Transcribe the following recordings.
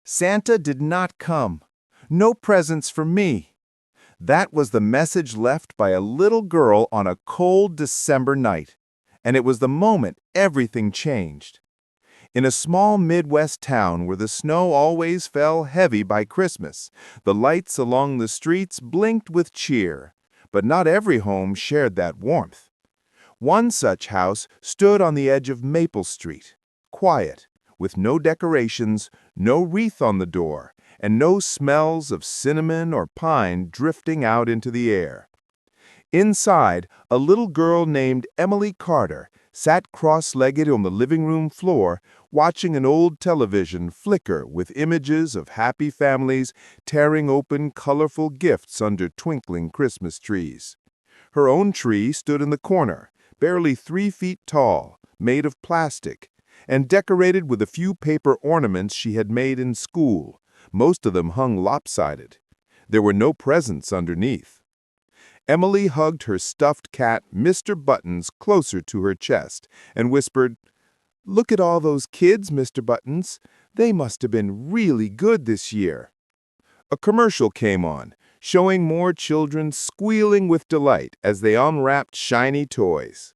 Santa did not come. No presents for me. That was the message left by a little girl on a cold December night, and it was the moment everything changed. In a small Midwest town where the snow always fell heavy by Christmas, the lights along the streets blinked with cheer, but not every home shared that warmth. One such house stood on the edge of Maple Street, quiet, with no decorations, no wreath on the door, and no smells of cinnamon or pine drifting out into the air. Inside, a little girl named Emily Carter sat cross-legged on the living room floor, watching an old television flicker with images of happy families tearing open colorful gifts under twinkling Christmas trees. Her own tree stood in the corner, barely 3 feet tall, made of plastic, and decorated with a few paper ornaments she had made in school. Most of them hung lopsided. There were no presents underneath. Emily hugged her stuffed cat, Mr. Buttons, closer to her chest and whispered, "Look at all those kids, Mr. Buttons. They must have been really good this year." A commercial came on, showing more children squealing with delight as they unwrapped shiny toys.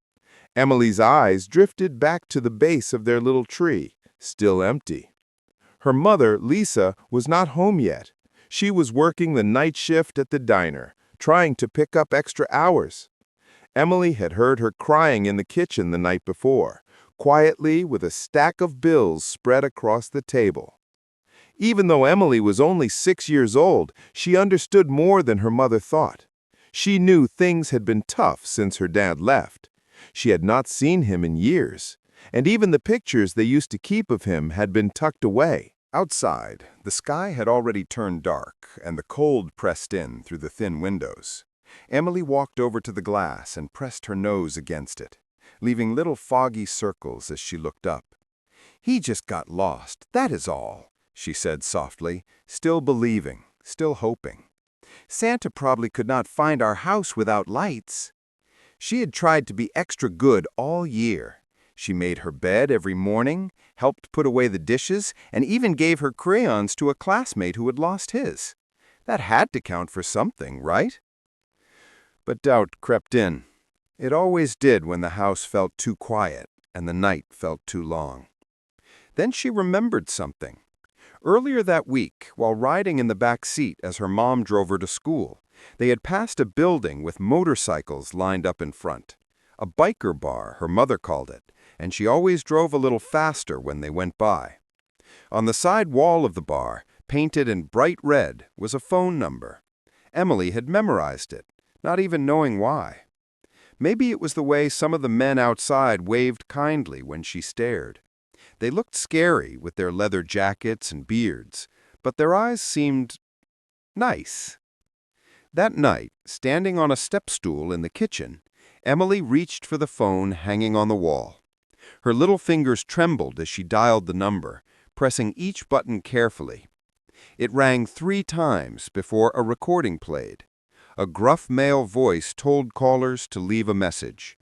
Emily's eyes drifted back to the base of their little tree, still empty. Her mother, Lisa, was not home yet. She was working the night shift at the diner, trying to pick up extra hours. Emily had heard her crying in the kitchen the night before, quietly with a stack of bills spread across the table. Even though Emily was only 6 years old, she understood more than her mother thought. She knew things had been tough since her dad left. She had not seen him in years, and even the pictures they used to keep of him had been tucked away. Outside, the sky had already turned dark, and the cold pressed in through the thin windows. Emily walked over to the glass and pressed her nose against it, leaving little foggy circles as she looked up. "He just got lost, that is all," she said softly, still believing, still hoping. "Santa probably could not find our house without lights." She had tried to be extra good all year. She made her bed every morning, helped put away the dishes, and even gave her crayons to a classmate who had lost his. That had to count for something, right? But doubt crept in. It always did when the house felt too quiet and the night felt too long. Then she remembered something. Earlier that week, while riding in the back seat as her mom drove her to school, they had passed a building with motorcycles lined up in front. A biker bar, her mother called it, and she always drove a little faster when they went by. On the side wall of the bar, painted in bright red, was a phone number. Emily had memorized it, not even knowing why. Maybe it was the way some of the men outside waved kindly when she stared. They looked scary with their leather jackets and beards, but their eyes seemed nice. That night, standing on a step stool in the kitchen, Emily reached for the phone hanging on the wall. Her little fingers trembled as she dialed the number, pressing each button carefully. It rang 3 times before a recording played. A gruff male voice told callers to leave a message.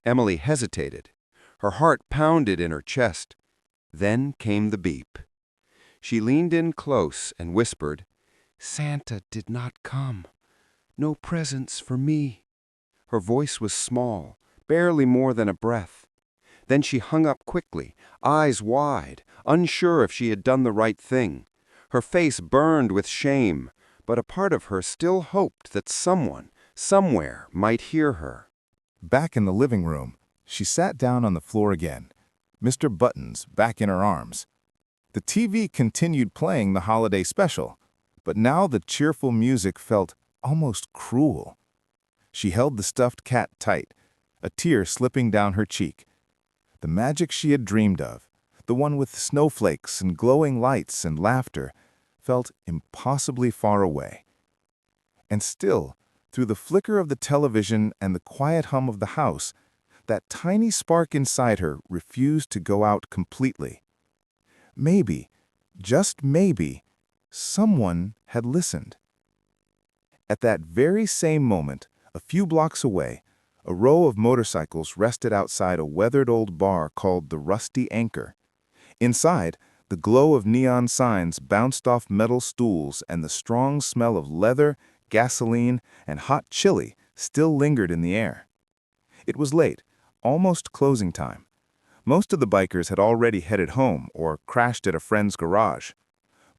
Emily hesitated. Her heart pounded in her chest. Then came the beep. She leaned in close and whispered, "Santa did not come. No presents for me." Her voice was small, barely more than a breath. Then she hung up quickly, eyes wide, unsure if she had done the right thing. Her face burned with shame, but a part of her still hoped that someone, somewhere, might hear her. Back in the living room, she sat down on the floor again, Mr. Buttons back in her arms. The TV continued playing the holiday special, but now the cheerful music felt almost cruel. She held the stuffed cat tight, a tear slipping down her cheek. The magic she had dreamed of, the one with snowflakes and glowing lights and laughter, felt impossibly far away. And still, through the flicker of the television and the quiet hum of the house, that tiny spark inside her refused to go out completely. Maybe, just maybe, someone had listened. At that very same moment, a few blocks away, a row of motorcycles rested outside a weathered old bar called the Rusty Anchor. Inside, The glow of neon signs bounced off metal stools, and the strong smell of leather, gasoline, and hot chili still lingered in the air. It was late, almost closing time. Most of the bikers had already headed home or crashed at a friend's garage.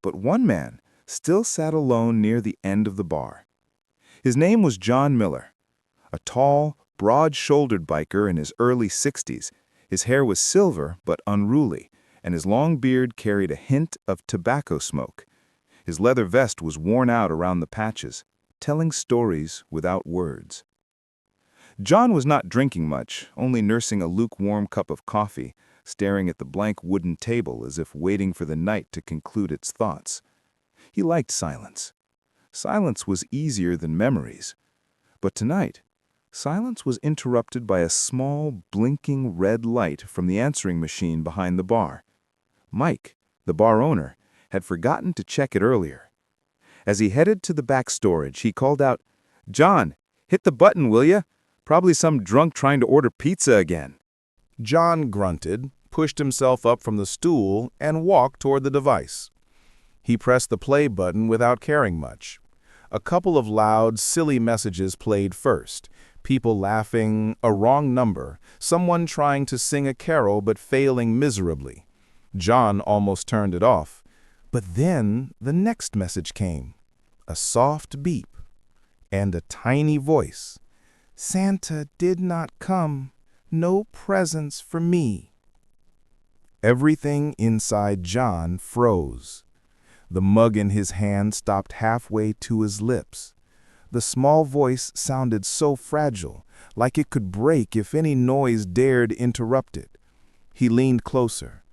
But one man still sat alone near the end of the bar. His name was John Miller, a tall, broad-shouldered biker in his early 60s. His hair was silver but unruly, and his long beard carried a hint of tobacco smoke. His leather vest was worn out around the patches, telling stories without words. John was not drinking much, only nursing a lukewarm cup of coffee, staring at the blank wooden table as if waiting for the night to conclude its thoughts. He liked silence. Silence was easier than memories. But tonight, silence was interrupted by a small, blinking red light from the answering machine behind the bar. Mike, the bar owner, had forgotten to check it earlier. As he headed to the back storage, he called out, "John, hit the button, will ya? Probably some drunk trying to order pizza again." John grunted, pushed himself up from the stool, and walked toward the device. He pressed the play button without caring much. A couple of loud, silly messages played first. People laughing, a wrong number, someone trying to sing a carol but failing miserably. John almost turned it off. But then the next message came. A soft beep and a tiny voice. "Santa did not come. No presents for me." Everything inside John froze. The mug in his hand stopped halfway to his lips. The small voice sounded so fragile, like it could break if any noise dared interrupt it. He leaned closer.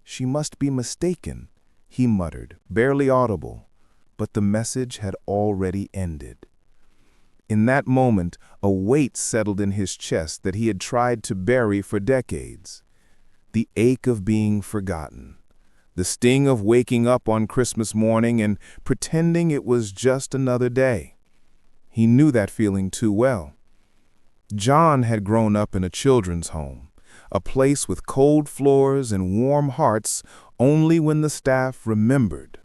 "She must be mistaken," he muttered, barely audible, but the message had already ended. In that moment, a weight settled in his chest that he had tried to bury for decades. The ache of being forgotten. The sting of waking up on Christmas morning and pretending it was just another day. He knew that feeling too well. John had grown up in a children's home, a place with cold floors and warm hearts only when the staff remembered.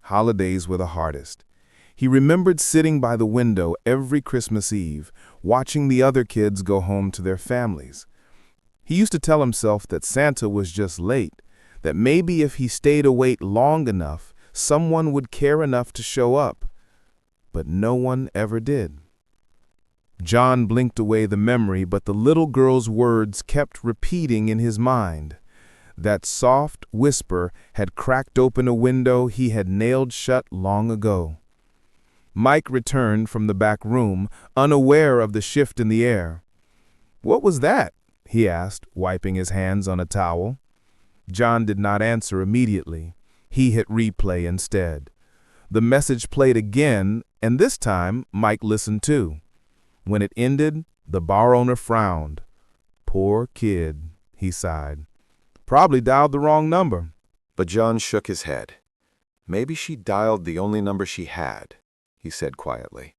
Holidays were the hardest. He remembered sitting by the window every Christmas Eve, watching the other kids go home to their families. He used to tell himself that Santa was just late, that maybe if he stayed awake long enough, someone would care enough to show up. But no one ever did. John blinked away the memory, but the little girl's words kept repeating in his mind. That soft whisper had cracked open a window he had nailed shut long ago. Mike returned from the back room, unaware of the shift in the air. "What was that?" he asked, wiping his hands on a towel. John did not answer immediately. He hit replay instead. The message played again, and this time Mike listened too. When it ended, the bar owner frowned. "Poor kid," he sighed. "Probably dialed the wrong number." But John shook his head. "Maybe she dialed the only number she had," he said quietly.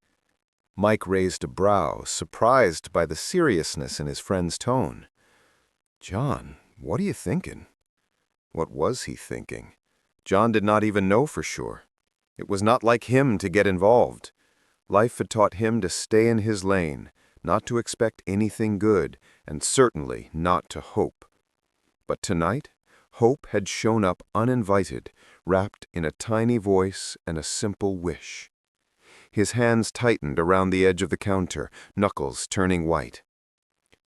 Mike raised a brow, surprised by the seriousness in his friend's tone. "John, what are you thinking?" What was he thinking? John did not even know for sure. It was not like him to get involved. Life had taught him to stay in his lane, not to expect anything good, and certainly not to hope. But tonight, hope had shown up uninvited, wrapped in a tiny voice and a simple wish. His hands tightened around the edge of the counter, knuckles turning white.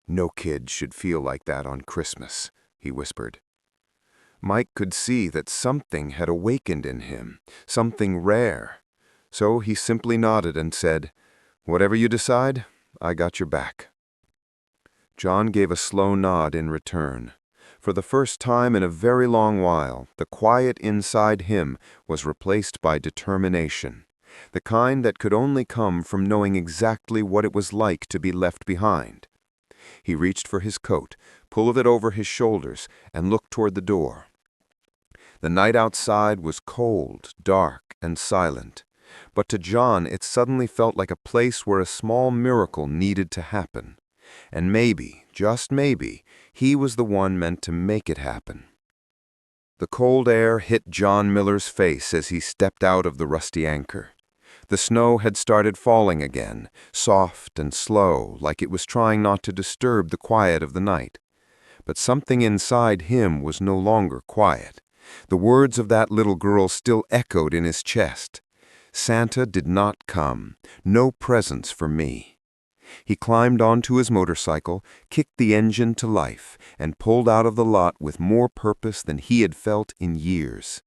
"No kid should feel like that on Christmas," he whispered. Mike could see that something had awakened in him, something rare. So he simply nodded and said, "Whatever you decide, I got your back." John gave a slow nod in return. For the first time in a very long while, the quiet inside him was replaced by determination, the kind that could only come from knowing exactly what it was like to be left behind. He reached for his coat, pulled it over his shoulders, and looked toward the door. The night outside was cold, dark, and silent, but to John it suddenly felt like a place where a small miracle needed to happen. And maybe, just maybe, he was the one meant to make it happen. The cold air hit John Miller's face as he stepped out of the rusty anchor. The snow had started falling again, soft and slow, like it was trying not to disturb the quiet of the night. But something inside him was no longer quiet. The words of that little girl still echoed in his chest. Santa did not come. No presents for me. He climbed onto his motorcycle, kicked the engine to life, and pulled out of the lot with more purpose than he had felt in years.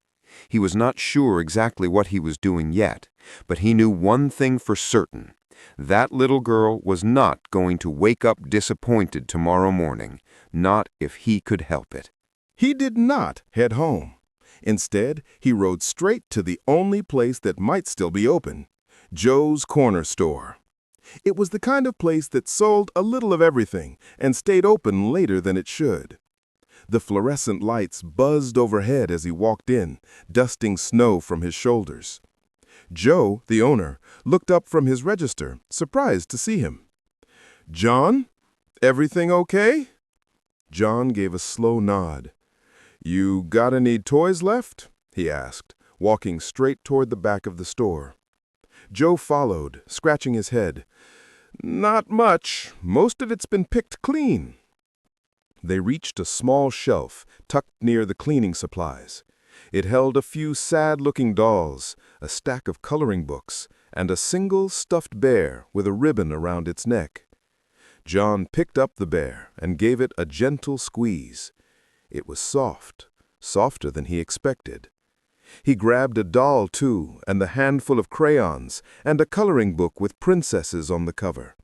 He was not sure exactly what he was doing yet, but he knew one thing for certain. That little girl was not going to wake up disappointed tomorrow morning, not if he could help it. He did not head home. Instead, he rode straight to the only place that might still be open, Joe's Corner Store. It was the kind of place that sold a little of everything and stayed open later than it should. The fluorescent lights buzzed overhead as he walked in, dusting snow from his shoulders. Joe, the owner, looked up from his register, surprised to see him. "John, everything okay?" John gave a slow nod. "You got any toys left?" he asked, walking straight toward the back of the store. Joe followed, scratching his head. "Not much. Most of it's been picked clean." They reached a small shelf tucked near the cleaning supplies. It held a few sad-looking dolls, a stack of coloring books, and a single stuffed bear with a ribbon around its neck. John picked up the bear and gave it a gentle squeeze. It was soft, softer than he expected. He grabbed a doll, too, and the handful of crayons, and a coloring book with princesses on the cover.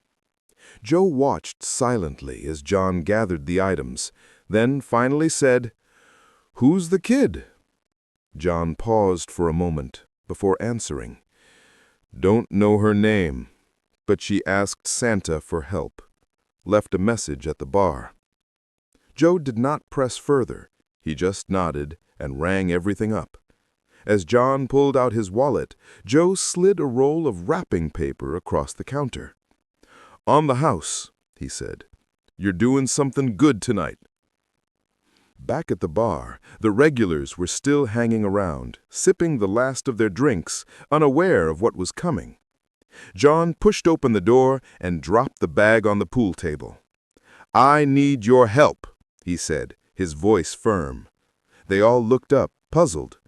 Joe watched silently as John gathered the items, then finally said, "Who's the kid?" John paused for a moment before answering. "Don't know her name, but she asked Santa for help. Left a message at the bar." Joe did not press further. He just nodded and rang everything up. As John pulled out his wallet, Joe slid a roll of wrapping paper across the counter. "On the house," he said. "You're doing something good tonight." Back at the bar, the regulars were still hanging around, sipping the last of their drinks, unaware of what was coming. John pushed open the door and dropped the bag on the pool table. "I need your help," he said, his voice firm. They all looked up, puzzled.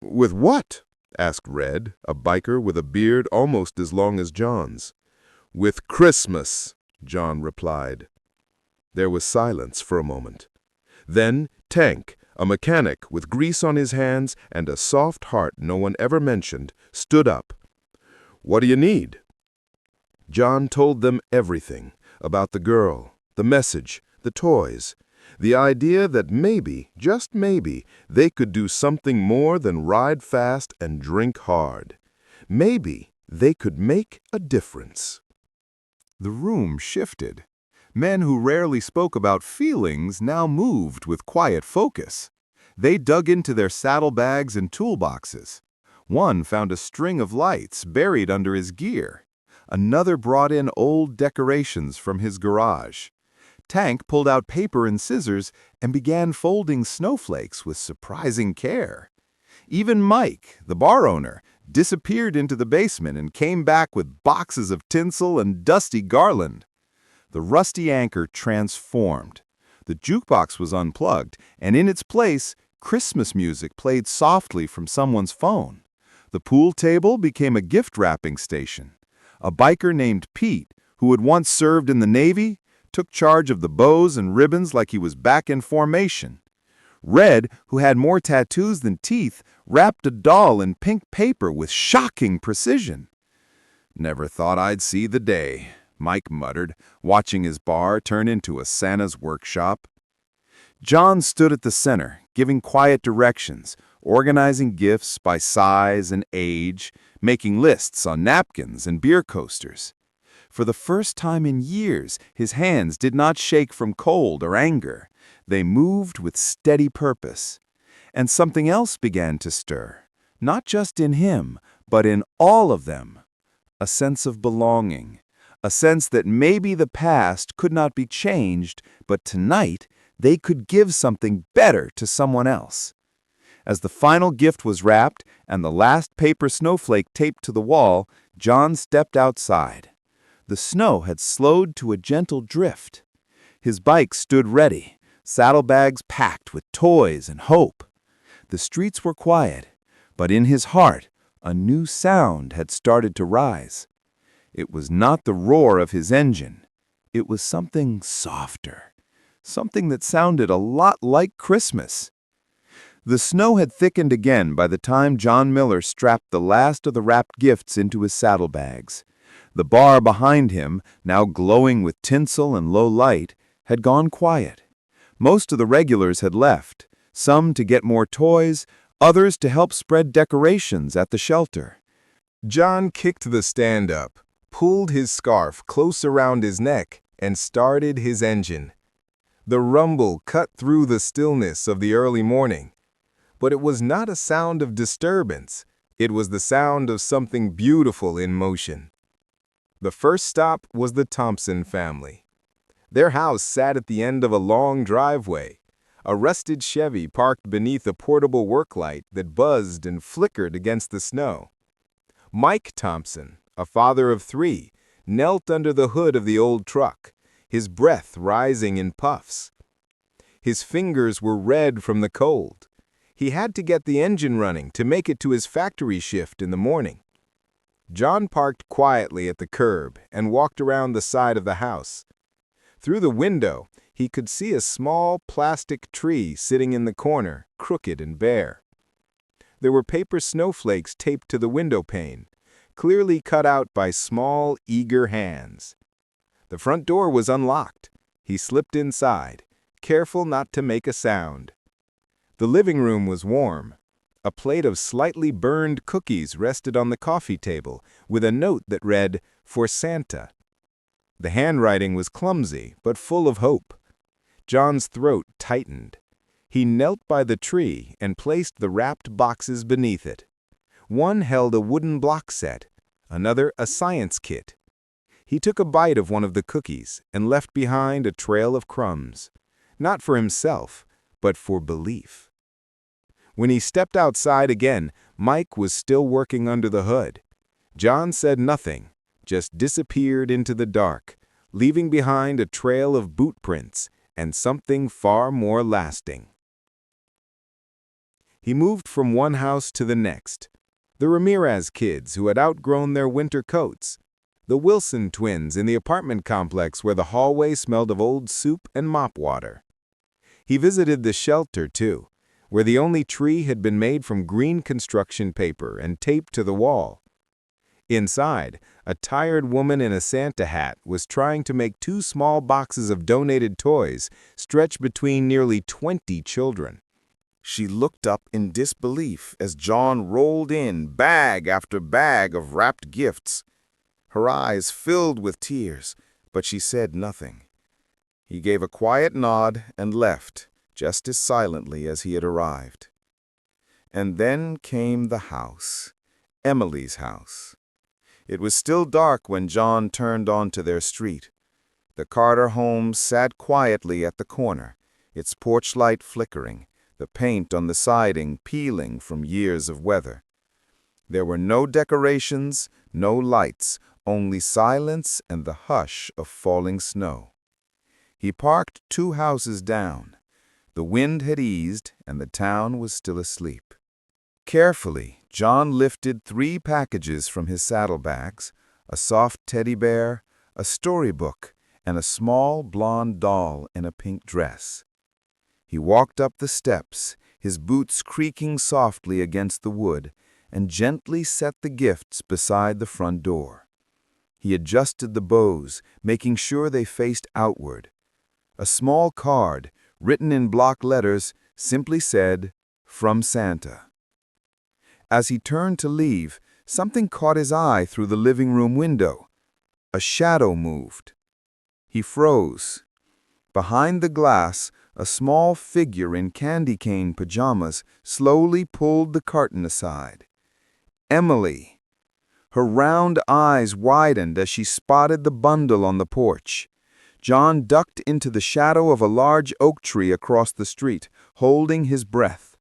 "With what?" asked Red, a biker with a beard almost as long as John's. "With Christmas," John replied. There was silence for a moment. Then Tank, a mechanic with grease on his hands and a soft heart no one ever mentioned, stood up. "What do you need?" John told them everything about the girl, the message, the toys, the idea that maybe, just maybe, they could do something more than ride fast and drink hard. Maybe they could make a difference. The room shifted. Men who rarely spoke about feelings now moved with quiet focus. They dug into their saddlebags and toolboxes. One found a string of lights buried under his gear. Another brought in old decorations from his garage. Tank pulled out paper and scissors and began folding snowflakes with surprising care. Even Mike, the bar owner, disappeared into the basement and came back with boxes of tinsel and dusty garland. The rusty anchor transformed. The jukebox was unplugged, and in its place, Christmas music played softly from someone's phone. The pool table became a gift-wrapping station. A biker named Pete, who had once served in the Navy, took charge of the bows and ribbons like he was back in formation. Red, who had more tattoos than teeth, wrapped a doll in pink paper with shocking precision. "Never thought I'd see the day," Mike muttered, watching his bar turn into a Santa's workshop. John stood at the center, giving quiet directions, organizing gifts by size and age, making lists on napkins and beer coasters. For the first time in years, his hands did not shake from cold or anger. They moved with steady purpose. And something else began to stir, not just in him, but in all of them. A sense of belonging. A sense that maybe the past could not be changed, but tonight they could give something better to someone else. As the final gift was wrapped and the last paper snowflake taped to the wall, John stepped outside. The snow had slowed to a gentle drift. His bike stood ready, saddlebags packed with toys and hope. The streets were quiet, but in his heart, a new sound had started to rise. It was not the roar of his engine. It was something softer, something that sounded a lot like Christmas. The snow had thickened again by the time John Miller strapped the last of the wrapped gifts into his saddlebags. The bar behind him, now glowing with tinsel and low light, had gone quiet. Most of the regulars had left, some to get more toys, others to help spread decorations at the shelter. John kicked the stand up, pulled his scarf close around his neck, and started his engine. The rumble cut through the stillness of the early morning. But it was not a sound of disturbance. It was the sound of something beautiful in motion. The first stop was the Thompson family. Their house sat at the end of a long driveway, a rusted Chevy parked beneath a portable work light that buzzed and flickered against the snow. Mike Thompson, a father of 3, knelt under the hood of the old truck, his breath rising in puffs. His fingers were red from the cold. He had to get the engine running to make it to his factory shift in the morning. John parked quietly at the curb and walked around the side of the house. Through the window, he could see a small plastic tree sitting in the corner, crooked and bare. There were paper snowflakes taped to the window pane, clearly cut out by small, eager hands. The front door was unlocked. He slipped inside, careful not to make a sound. The living room was warm. A plate of slightly burned cookies rested on the coffee table with a note that read, "For Santa." The handwriting was clumsy, but full of hope. John's throat tightened. He knelt by the tree and placed the wrapped boxes beneath it. One held a wooden block set, another a science kit. He took a bite of one of the cookies and left behind a trail of crumbs, not for himself, but for belief. When he stepped outside again, Mike was still working under the hood. John said nothing, just disappeared into the dark, leaving behind a trail of boot prints and something far more lasting. He moved from one house to the next. The Ramirez kids who had outgrown their winter coats. The Wilson twins in the apartment complex where the hallway smelled of old soup and mop water. He visited the shelter, too, where the only tree had been made from green construction paper and taped to the wall. Inside, a tired woman in a Santa hat was trying to make 2 small boxes of donated toys stretch between nearly 20 children. She looked up in disbelief as John rolled in bag after bag of wrapped gifts. Her eyes filled with tears, but she said nothing. He gave a quiet nod and left, just as silently as he had arrived. And then came the house, Emily's house. It was still dark when John turned onto their street. The Carter home sat quietly at the corner, its porch light flickering, the paint on the siding peeling from years of weather. There were no decorations, no lights, only silence and the hush of falling snow. He parked 2 houses down. The wind had eased and the town was still asleep. Carefully, John lifted 3 packages from his saddlebags, a soft teddy bear, a storybook, and a small blonde doll in a pink dress. He walked up the steps, his boots creaking softly against the wood, and gently set the gifts beside the front door. He adjusted the bows, making sure they faced outward. A small card, written in block letters, simply said, "From Santa." As he turned to leave, something caught his eye through the living room window. A shadow moved. He froze. Behind the glass, a small figure in candy cane pajamas slowly pulled the curtain aside. Emily. Her round eyes widened as she spotted the bundle on the porch. John ducked into the shadow of a large oak tree across the street, holding his breath.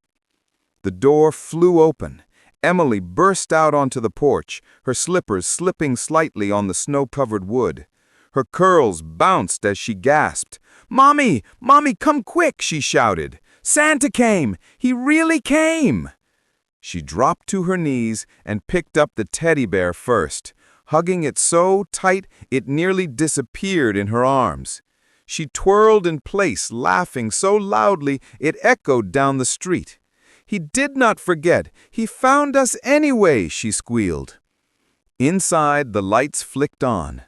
The door flew open. Emily burst out onto the porch, her slippers slipping slightly on the snow-covered wood. Her curls bounced as she gasped. "Mommy! Mommy, come quick!" she shouted. "Santa came! He really came!" She dropped to her knees and picked up the teddy bear first, hugging it so tight it nearly disappeared in her arms. She twirled in place, laughing so loudly it echoed down the street. "He did not forget. He found us anyway," she squealed. Inside, the lights flicked on.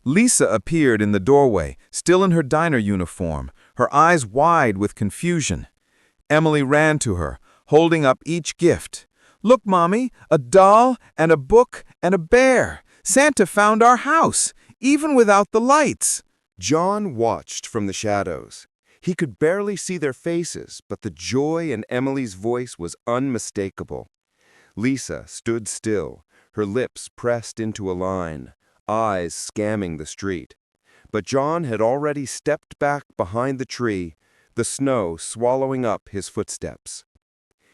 Lisa appeared in the doorway, still in her diner uniform, her eyes wide with confusion. Emily ran to her, holding up each gift. "Look, Mommy, a doll and a book and a bear. Santa found our house, even without the lights." John watched from the shadows. He could barely see their faces, but the joy in Emily's voice was unmistakable. Lisa stood still, her lips pressed into a line, eyes scamming the street. But John had already stepped back behind the tree, the snow swallowing up his footsteps.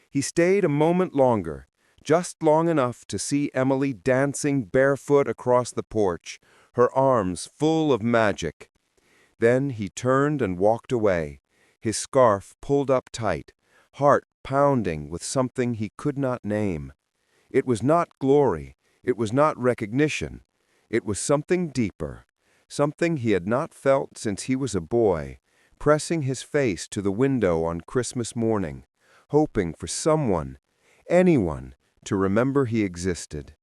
He stayed a moment longer, just long enough to see Emily dancing barefoot across the porch, her arms full of magic. Then he turned and walked away, his scarf pulled up tight, heart pounding with something he could not name. It was not glory, it was not recognition. It was something deeper, something he had not felt since he was a boy, pressing his face to the window on Christmas morning, hoping for someone, anyone, to remember he existed.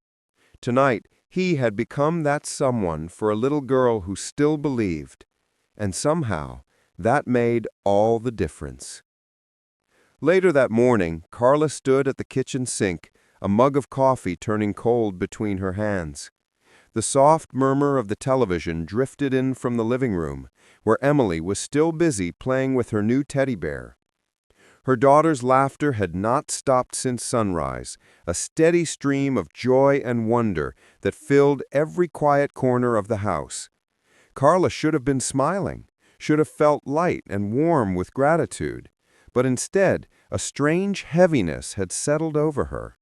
Tonight, he had become that someone for a little girl who still believed, and somehow that made all the difference. Later that morning, Carla stood at the kitchen sink, a mug of coffee turning cold between her hands. The soft murmur of the television drifted in from the living room, where Emily was still busy playing with her new teddy bear. Her daughter's laughter had not stopped since sunrise, a steady stream of joy and wonder that filled every quiet corner of the house. Carla should have been smiling, should have felt light and warm with gratitude, but instead, a strange heaviness had settled over her.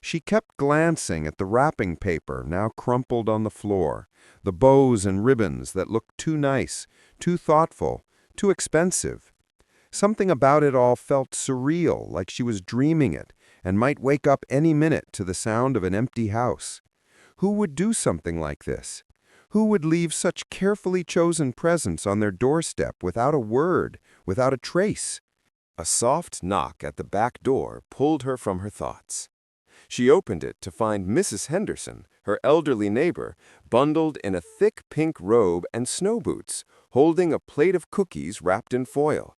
She kept glancing at the wrapping paper now crumpled on the floor, the bows and ribbons that looked too nice, too thoughtful, too expensive. Something about it all felt surreal, like she was dreaming it, and might wake up any minute to the sound of an empty house. Who would do something like this? Who would leave such carefully chosen presents on their doorstep without a word, without a trace? A soft knock at the back door pulled her from her thoughts. She opened it to find Mrs. Henderson, her elderly neighbor, bundled in a thick pink robe and snow boots, holding a plate of cookies wrapped in foil.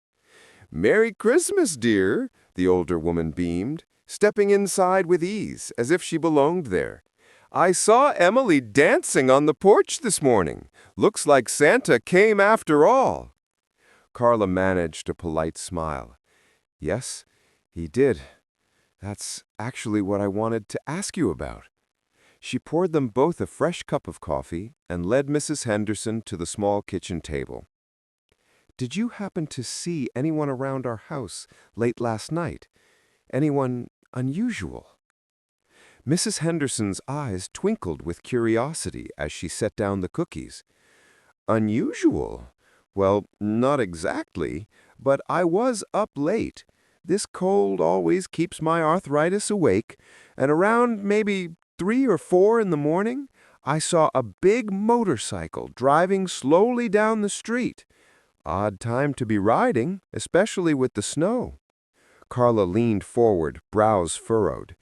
"Merry Christmas, dear," the older woman beamed, stepping inside with ease, as if she belonged there. "I saw Emily dancing on the porch this morning. Looks like Santa came after all." Carla managed a polite smile. "Yes, he did. That's actually what I wanted to ask you about." She poured them both a fresh cup of coffee and led Mrs. Henderson to the small kitchen table. "Did you happen to see anyone around our house late last night? Anyone unusual?" Mrs. Henderson's eyes twinkled with curiosity as she set down the cookies. "Unusual? Well, not exactly, but I was up late. This cold always keeps my arthritis awake, and around maybe 3 or 4 in the morning, I saw a big motorcycle driving slowly down the street. Odd time to be riding, especially with the snow." Carla leaned forward, brows furrowed.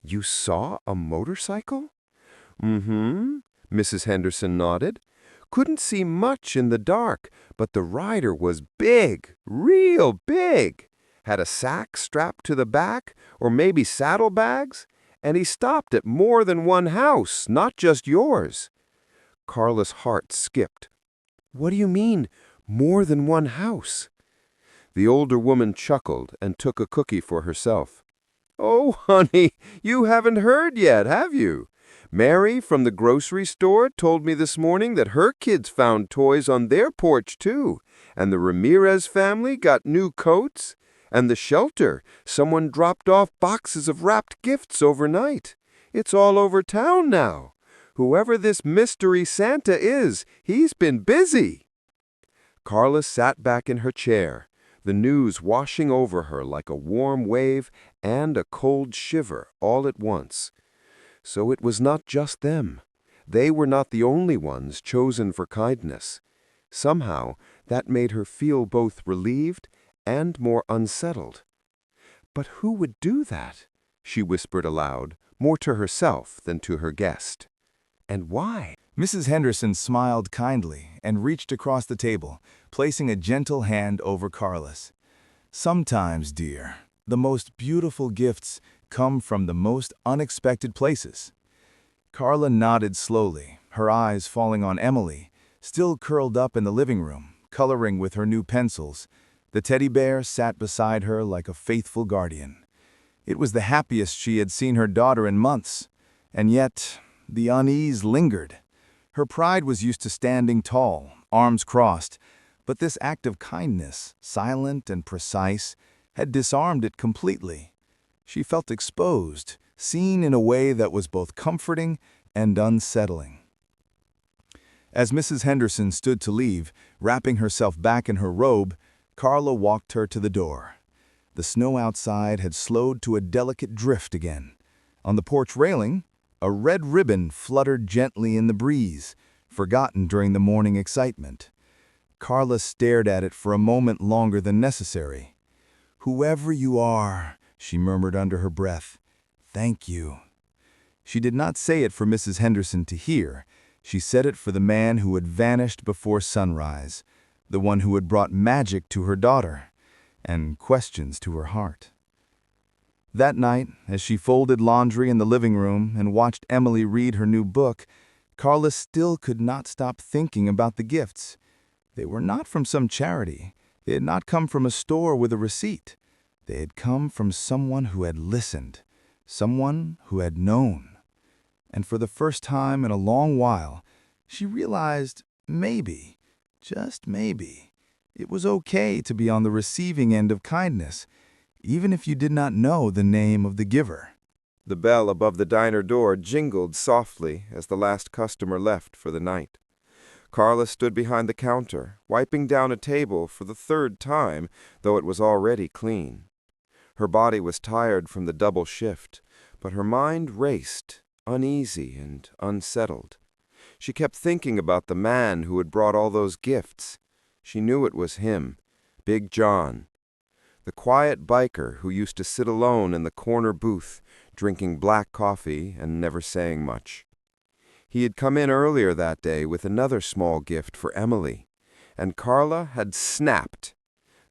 "You saw a motorcycle?" "Mm-hmm," Mrs. Henderson nodded. "Couldn't see much in the dark, but the rider was big, real big. Had a sack strapped to the back, or maybe saddlebags, and he stopped at more than one house, not just yours." Carla's heart skipped. "What do you mean, more than one house?" The older woman chuckled and took a cookie for herself. "Oh, honey, you haven't heard yet, have you? Mary from the grocery store told me this morning that her kids found toys on their porch, too, and the Ramirez family got new coats, And the shelter, someone dropped off boxes of wrapped gifts overnight. It's all over town now. Whoever this mystery Santa is, he's been busy." Carla sat back in her chair, the news washing over her like a warm wave and a cold shiver all at once. So it was not just them. They were not the only ones chosen for kindness. Somehow, that made her feel both relieved and more unsettled. "But who would do that?" she whispered aloud, more to herself than to her guest. "And why?" Mrs. Henderson smiled kindly and reached across the table, placing a gentle hand over Carla's. "Sometimes, dear, the most beautiful gifts come from the most unexpected places." Carla nodded slowly, her eyes falling on Emily, still curled up in the living room, coloring with her new pencils. The teddy bear sat beside her like a faithful guardian. It was the happiest she had seen her daughter in months, and yet the unease lingered. Her pride was used to standing tall, arms crossed, but this act of kindness, silent and precise, had disarmed it completely. She felt exposed, seen in a way that was both comforting and unsettling. As Mrs. Henderson stood to leave, wrapping herself back in her robe, Carla walked her to the door. The snow outside had slowed to a delicate drift again. On the porch railing, a red ribbon fluttered gently in the breeze, forgotten during the morning excitement. Carla stared at it for a moment longer than necessary. "Whoever you are," she murmured under her breath, "thank you." She did not say it for Mrs. Henderson to hear. She said it for the man who had vanished before sunrise, the one who had brought magic to her daughter and questions to her heart. That night, as she folded laundry in the living room and watched Emily read her new book, Carla still could not stop thinking about the gifts. They were not from some charity. They had not come from a store with a receipt. They had come from someone who had listened, someone who had known. And for the first time in a long while, she realized maybe, just maybe, it was okay to be on the receiving end of kindness, even if you did not know the name of the giver. The bell above the diner door jingled softly as the last customer left for the night. Carla stood behind the counter, wiping down a table for the third time, though it was already clean. Her body was tired from the double shift, but her mind raced, uneasy and unsettled. She kept thinking about the man who had brought all those gifts. She knew it was him, Big John, the quiet biker who used to sit alone in the corner booth, drinking black coffee and never saying much. He had come in earlier that day with another small gift for Emily, and Carla had snapped.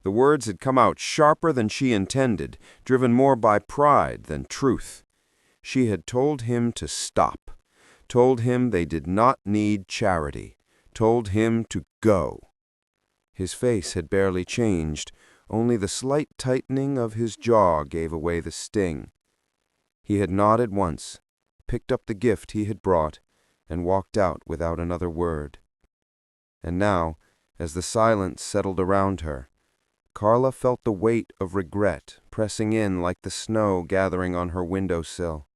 The words had come out sharper than she intended, driven more by pride than truth. She had told him to stop, told him they did not need charity, told him to go. His face had barely changed, only the slight tightening of his jaw gave away the sting. He had nodded once, picked up the gift he had brought, and walked out without another word. And now, as the silence settled around her, Carla felt the weight of regret pressing in like the snow gathering on her windowsill.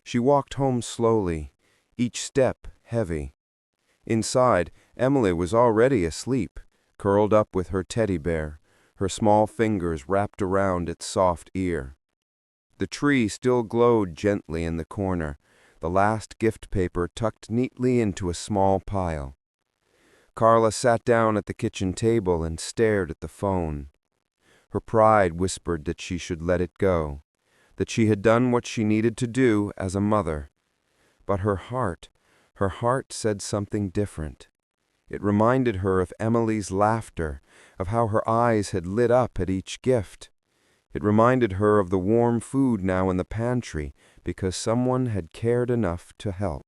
She walked home slowly, each step heavy. Inside, Emily was already asleep, curled up with her teddy bear, her small fingers wrapped around its soft ear. The tree still glowed gently in the corner, the last gift paper tucked neatly into a small pile. Carla sat down at the kitchen table and stared at the phone. Her pride whispered that she should let it go, that she had done what she needed to do as a mother. But her heart said something different. It reminded her of Emily's laughter, of how her eyes had lit up at each gift. It reminded her of the warm food now in the pantry, because someone had cared enough to help.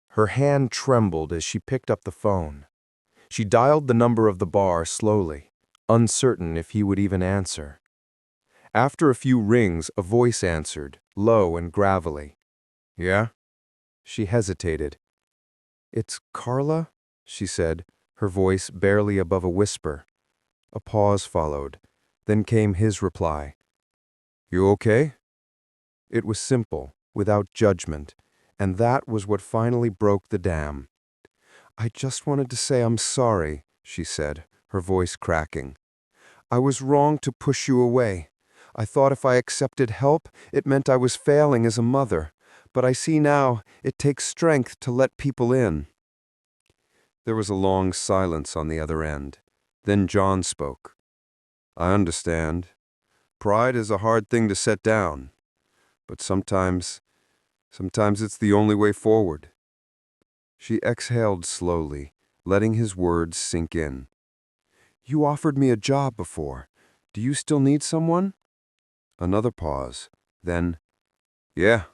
Her hand trembled as she picked up the phone. She dialed the number of the bar slowly, uncertain if he would even answer. After a few rings, a voice answered, low and gravelly. "Yeah?" She hesitated. "It's Carla?" she said, her voice barely above a whisper. A pause followed. Then came his reply. "You okay?" It was simple, without judgment, and that was what finally broke the dam. "I just wanted to say I'm sorry," she said, her voice cracking. "I was wrong to push you away. I thought if I accepted help, it meant I was failing as a mother. But I see now it takes strength to let people in." There was a long silence on the other end. Then John spoke. "I understand. Pride is a hard thing to set down. But sometimes it's the only way forward." She exhaled slowly, letting his words sink in. "You offered me a job before. Do you still need someone?" Another pause. Then, "Yeah,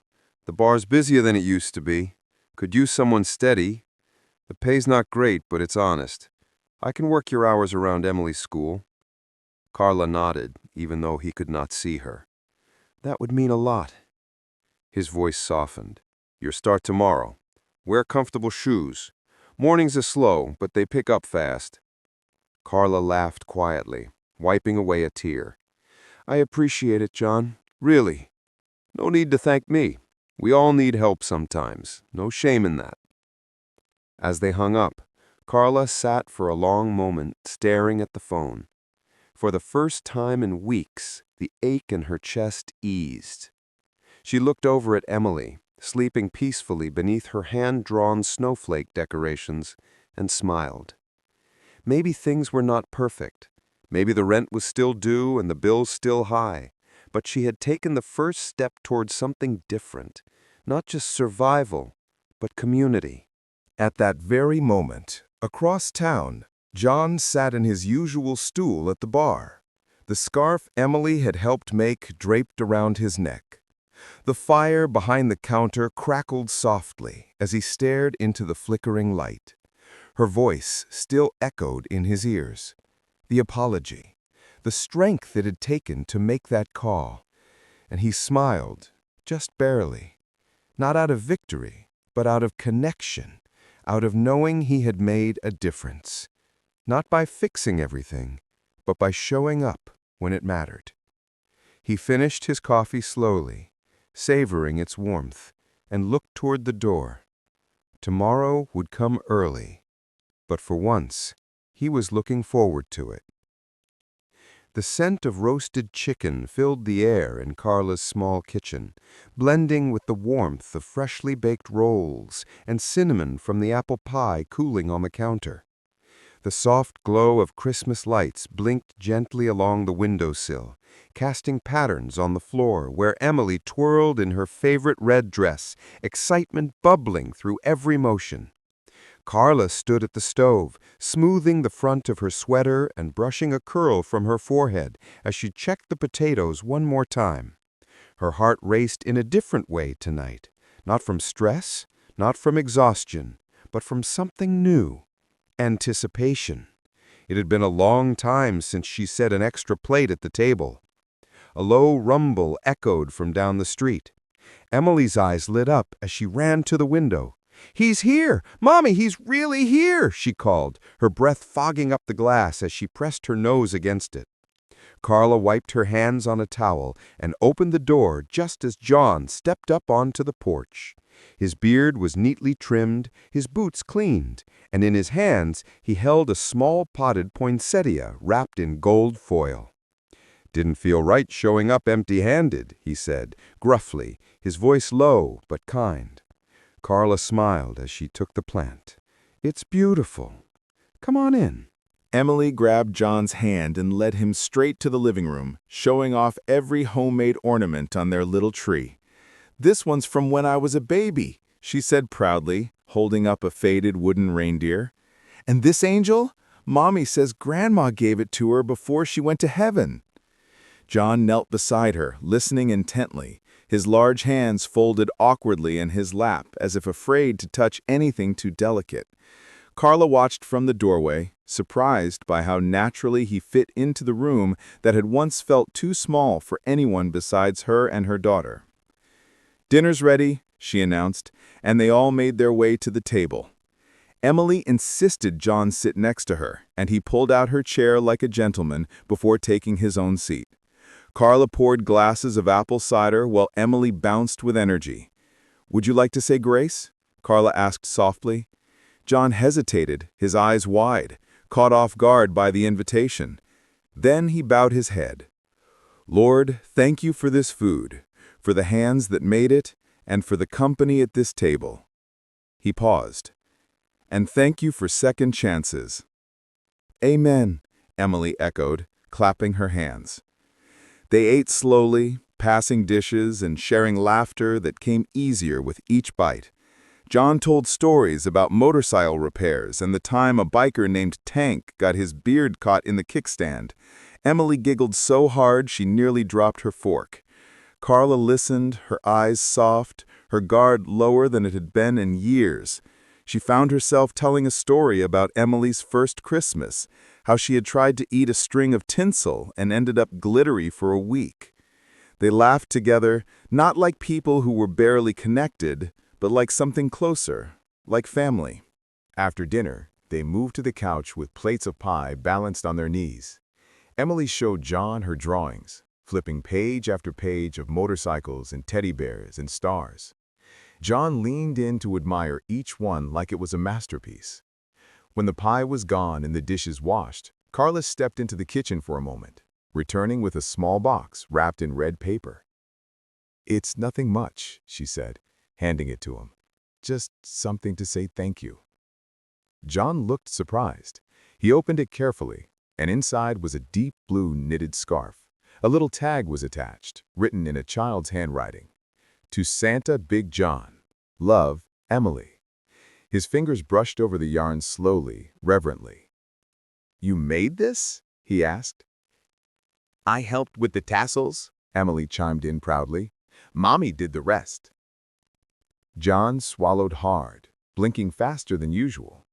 the bar's busier than it used to be. Could use someone steady. The pay's not great, but it's honest. I can work your hours around Emily's school." Carla nodded, even though he could not see her. "That would mean a lot." His voice softened. "Your start tomorrow. Wear comfortable shoes. Mornings are slow, but they pick up fast." Carla laughed quietly, wiping away a tear. "I appreciate it, John. Really. No need to thank me. We all need help sometimes. No shame in that." As they hung up, Carla sat for a long moment staring at the phone. For the first time in weeks, the ache in her chest eased. She looked over at Emily, sleeping peacefully beneath her hand-drawn snowflake decorations, and smiled. Maybe things were not perfect. Maybe the rent was still due and the bills still high. But she had taken the first step towards something different. Not just survival, but community. At that very moment, across town, John sat in his usual stool at the bar. The scarf Emily had helped make draped around his neck. The fire behind the counter crackled softly as he stared into the flickering light. Her voice still echoed in his ears. The apology, the strength it had taken to make that call. And he smiled, just barely. Not out of victory, but out of connection, out of knowing he had made a difference. Not by fixing everything, but by showing up when it mattered. He finished his coffee slowly, savoring its warmth, and looked toward the door. Tomorrow would come early, but for once, he was looking forward to it. The scent of roasted chicken filled the air in Carla's small kitchen, blending with the warmth of freshly baked rolls and cinnamon from the apple pie cooling on the counter. The soft glow of Christmas lights blinked gently along the windowsill, casting patterns on the floor where Emily twirled in her favorite red dress, excitement bubbling through every motion. Carla stood at the stove, smoothing the front of her sweater and brushing a curl from her forehead as she checked the potatoes one more time. Her heart raced in a different way tonight, not from stress, not from exhaustion, but from something new. Anticipation. It had been a long time since she set an extra plate at the table. A low rumble echoed from down the street. Emily's eyes lit up as she ran to the window. "He's here! Mommy, he's really here!" she called, her breath fogging up the glass as she pressed her nose against it. Carla wiped her hands on a towel and opened the door just as John stepped up onto the porch. His beard was neatly trimmed, his boots cleaned, and in his hands he held a small potted poinsettia wrapped in gold foil. "Didn't feel right showing up empty-handed," he said, gruffly, his voice low but kind. Carla smiled as she took the plant. "It's beautiful. Come on in." Emily grabbed John's hand and led him straight to the living room, showing off every homemade ornament on their little tree. "This one's from when I was a baby," she said proudly, holding up a faded wooden reindeer. "And this angel? Mommy says Grandma gave it to her before she went to heaven." John knelt beside her, listening intently, his large hands folded awkwardly in his lap as if afraid to touch anything too delicate. Carla watched from the doorway, surprised by how naturally he fit into the room that had once felt too small for anyone besides her and her daughter. "Dinner's ready," she announced, and they all made their way to the table. Emily insisted John sit next to her, and he pulled out her chair like a gentleman before taking his own seat. Carla poured glasses of apple cider while Emily bounced with energy. "Would you like to say grace?" Carla asked softly. John hesitated, his eyes wide, caught off guard by the invitation. Then he bowed his head. "Lord, thank you for this food, for the hands that made it, and for the company at this table." He paused. "And thank you for second chances." "Amen," Emily echoed, clapping her hands. They ate slowly, passing dishes and sharing laughter that came easier with each bite. John told stories about motorcycle repairs and the time a biker named Tank got his beard caught in the kickstand. Emily giggled so hard she nearly dropped her fork. Carla listened, her eyes soft, her guard lower than it had been in years. She found herself telling a story about Emily's first Christmas, how she had tried to eat a string of tinsel and ended up glittery for a week. They laughed together, not like people who were barely connected, but like something closer, like family. After dinner, they moved to the couch with plates of pie balanced on their knees. Emily showed John her drawings, flipping page after page of motorcycles and teddy bears and stars. John leaned in to admire each one like it was a masterpiece. When the pie was gone and the dishes washed, Carla stepped into the kitchen for a moment, returning with a small box wrapped in red paper. "It's nothing much," she said, handing it to him. "Just something to say thank you." John looked surprised. He opened it carefully, and inside was a deep blue knitted scarf. A little tag was attached, written in a child's handwriting. "To Santa Big John. Love, Emily." His fingers brushed over the yarn slowly, reverently. "You made this?" he asked. "I helped with the tassels," Emily chimed in proudly. "Mommy did the rest." John swallowed hard, blinking faster than usual.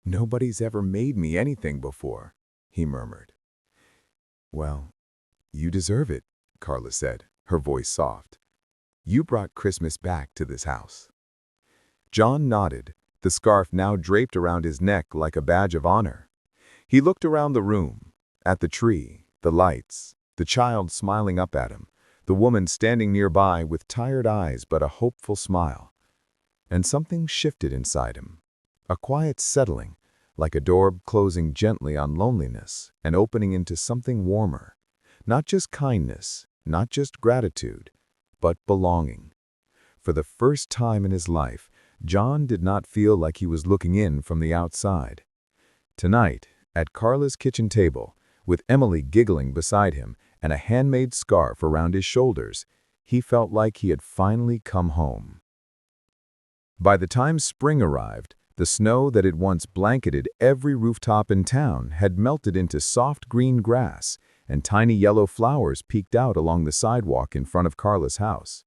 "Nobody's ever made me anything before," he murmured. "Well, you deserve it," Carla said, her voice soft. "You brought Christmas back to this house." John nodded, the scarf now draped around his neck like a badge of honor. He looked around the room, at the tree, the lights, the child smiling up at him, the woman standing nearby with tired eyes but a hopeful smile. And something shifted inside him, a quiet settling, like a door closing gently on loneliness and opening into something warmer. Not just kindness, not just gratitude, but belonging. For the first time in his life, John did not feel like he was looking in from the outside. Tonight, at Carla's kitchen table, with Emily giggling beside him and a handmade scarf around his shoulders, he felt like he had finally come home. By the time spring arrived, the snow that had once blanketed every rooftop in town had melted into soft green grass, and tiny yellow flowers peeked out along the sidewalk in front of Carla's house.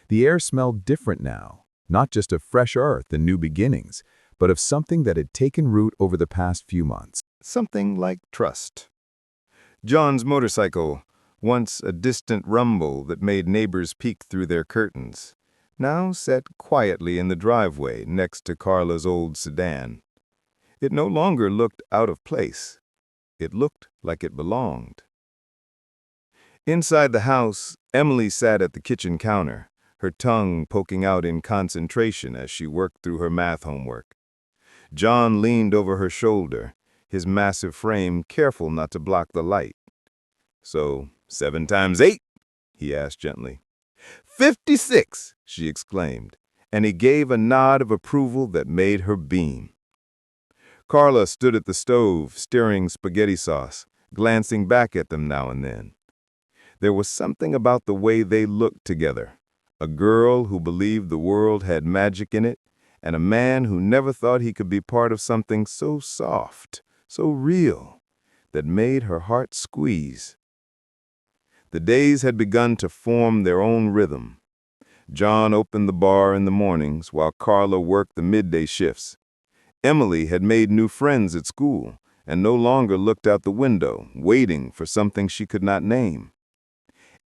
The air smelled different now, not just of fresh earth and new beginnings, but of something that had taken root over the past few months. Something like trust. John's motorcycle, once a distant rumble that made neighbors peek through their curtains, now sat quietly in the driveway next to Carla's old sedan. It no longer looked out of place. It looked like it belonged. Inside the house, Emily sat at the kitchen counter, her tongue poking out in concentration as she worked through her math homework. John leaned over her shoulder, his massive frame careful not to block the light. "So, 7 times 8? He asked gently. 56, she exclaimed, and he gave a nod of approval that made her beam. Carla stood at the stove, stirring spaghetti sauce, glancing back at them now and then. There was something about the way they looked together, a girl who believed the world had magic in it, and a man who never thought he could be part of something so soft, so real, that made her heart squeeze. The days had begun to form their own rhythm. John opened the bar in the mornings while Carla worked the midday shifts. Emily had made new friends at school and no longer looked out the window, waiting for something she could not name.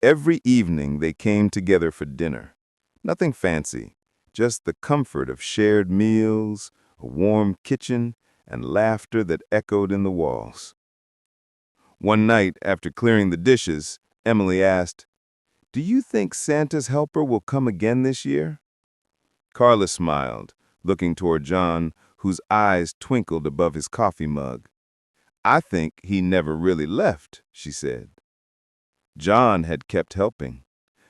Every evening they came together for dinner. Nothing fancy, just the comfort of shared meals, a warm kitchen, and laughter that echoed in the walls. One night, after clearing the dishes, Emily asked, "Do you think Santa's helper will come again this year?" Carla smiled, looking toward John, whose eyes twinkled above his coffee mug. "I think he never really left," she said. John had kept helping,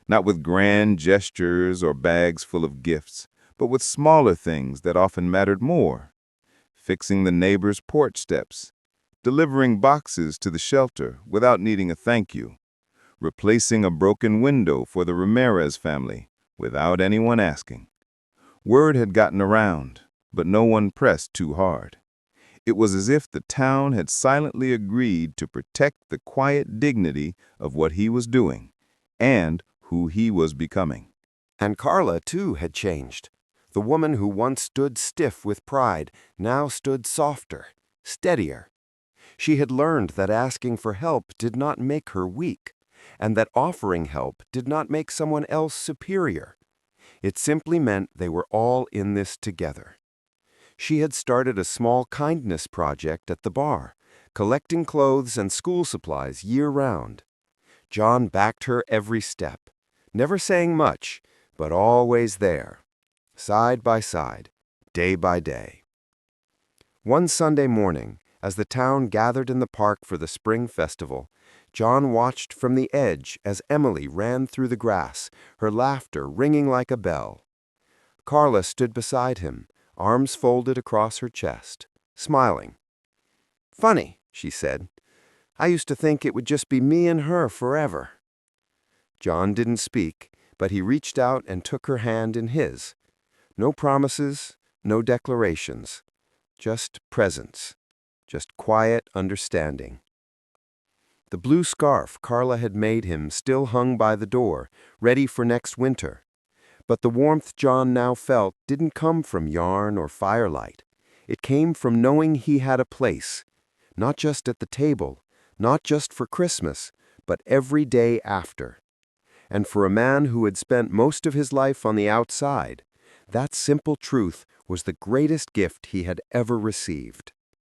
not with grand gestures or bags full of gifts, but with smaller things that often mattered more. Fixing the neighbor's porch steps, delivering boxes to the shelter without needing a thank you, replacing a broken window for the Ramirez family without anyone asking. Word had gotten around, but no one pressed too hard. It was as if the town had silently agreed to protect the quiet dignity of what he was doing and who he was becoming. And Carla, too, had changed. The woman who once stood stiff with pride now stood softer, steadier. She had learned that asking for help did not make her weak, and that offering help did not make someone else superior. It simply meant they were all in this together. She had started a small kindness project at the bar, collecting clothes and school supplies year-round. John backed her every step, never saying much, but always there, side by side, day by day. One Sunday morning, as the town gathered in the park for the spring festival, John watched from the edge as Emily ran through the grass, her laughter ringing like a bell. Carla stood beside him, arms folded across her chest, smiling. "Funny," she said. "I used to think it would just be me and her forever." John didn't speak, but he reached out and took her hand in his. No promises, no declarations, just presence, just quiet understanding. The blue scarf Carla had made him still hung by the door, ready for next winter. But the warmth John now felt didn't come from yarn or firelight. It came from knowing he had a place, not just at the table, not just for Christmas, but every day after. And for a man who had spent most of his life on the outside, that simple truth was the greatest gift he had ever received.